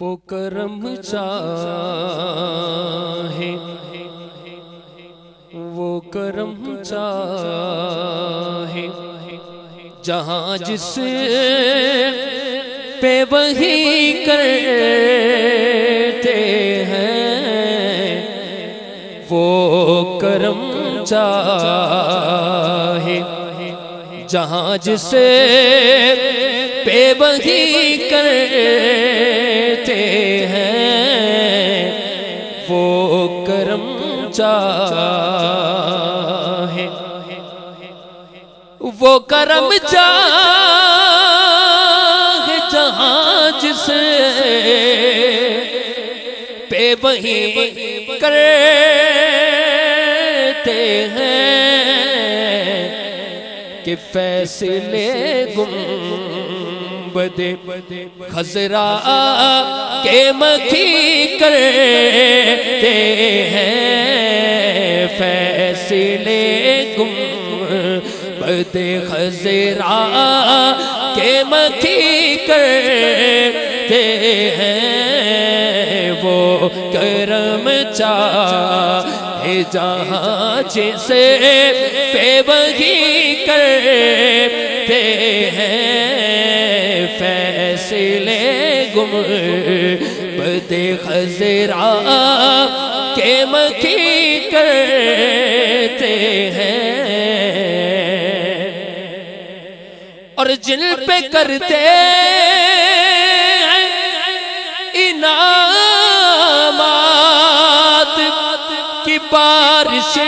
پکرم چاہے وہ کرم چاہے جہاں جس پہ وہی کرتے ہیں وہ کرم چاہے جہاں جس پہ وہی کرتے ہیں وہ کرم چاہے وہ کرم چاہے جہاں جس پہ وہی کرتے ہیں کہ فیصلے گنبد خضرا کے مکھی کرتے ہیں فیصلے گنبد خضرا کے مکھی کرتے ہیں وہ کرم چاہے جہاں جسے پہ وہی کرتے ہیں فیصلے گنبد خضرا کے مکھی کرتے ہیں اور جن پہ کرتے ہیں انعامات کی بارش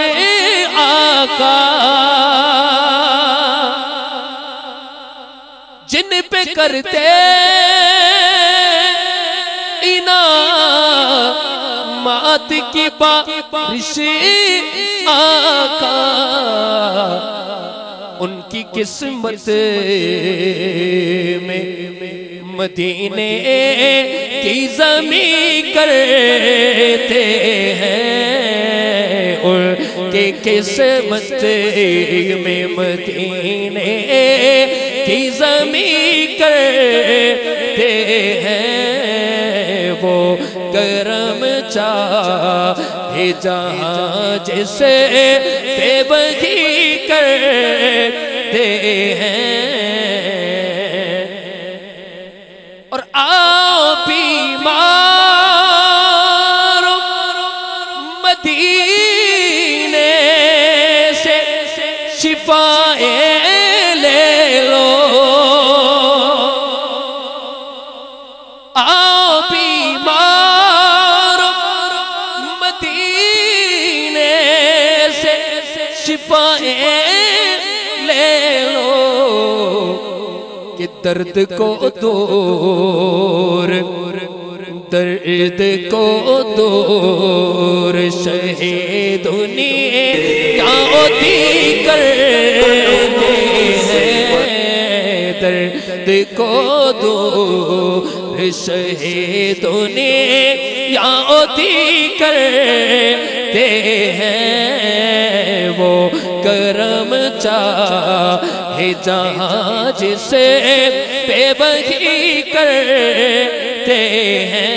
آقا جن پہ کرتے انعامات کی بارش آقا ان کی قسمت میں مدینے کی زمین کرتے ہیں ان کی قسمت میں مدینے کی زمین کرتے ہیں وہ کرم چاہے جہاں جسے پہ وہی کرتے ہیں اور آؤ بیماروں مدینے سے شفائیں لے لو آؤ بیماروں مدینے سے شفائیں لے لو کہ درد کو دور درد کو دور شہید دنیا ہوتی کرتے ہیں درد کو دور شہید دنیا ہوتی کرتے ہیں وہ کرم چاہے جہاں جسے پہ وہی کرتے ہیں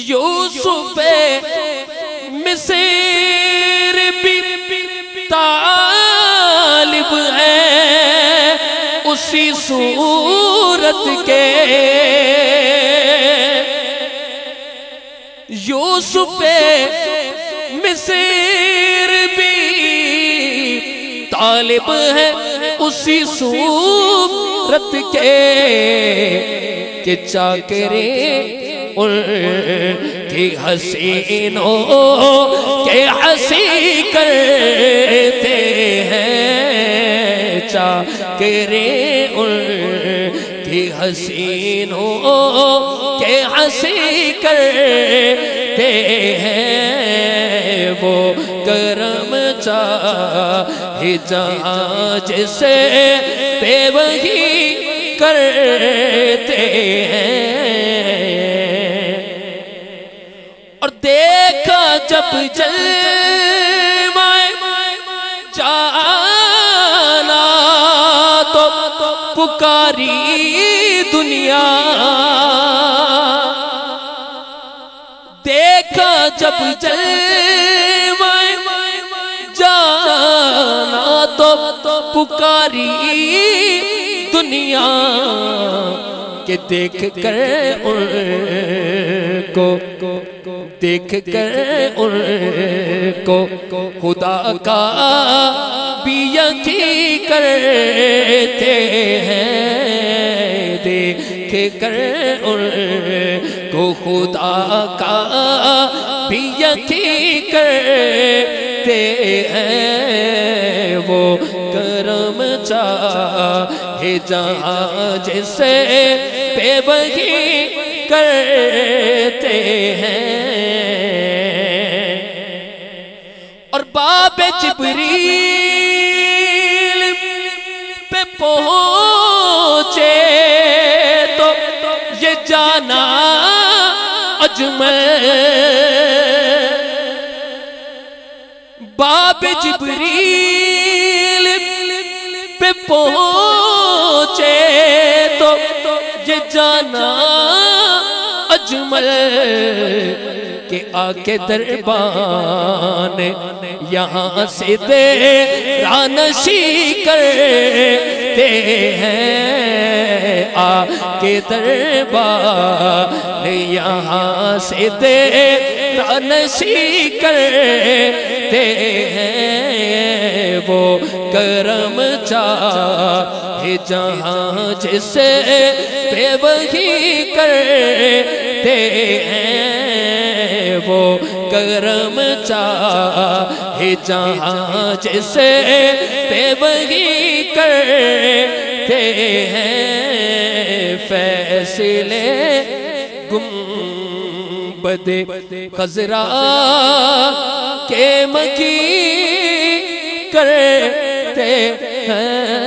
یوسف مصر بھی طالب ہے اسی صورت کے یوسف مصر بھی طالب ہے اسی صورت کے کہ چاکرے ان کی حسینوں کے ہنسی کرتے ہیں چاکرے ان کی حسینوں کے ہنسی کرتے ہیں وہ کرم چاہے جہاں جسے پہ وہی کرتے ہیں اور دیکھا جب جلوہ جانا تو پکار پکاری دنیا دیکھا جب جلوہ جانا تو پکاری دنیا کہ دیکھ کر ان کو دیکھ کر ان کو خدا کا بھی یقین کرتے ہیں دیکھ کر ان کو خدا کا بھی یقین کرتے ہیں وہ کرم چاہے جہاں جسے بے بہی کرتے ہیں اور باب جبریل پہ پہنچے تو یہ جانا اجمل باب جبریل پہ پہنچے تو یہ جانا اجمل کہ آکے دربان یہاں سے دیرانشی کرتے ہیں آکے دربان یہاں سے دیرانشی کرتے ہیں وہ کرم چاہے جہاں جسے بے وہی کرتے ہیں وہ کرم چاہے جہاں جسے بے وہی کرتے ہیں فیصلے گنبد خضرا کے مکی کرتے ہیں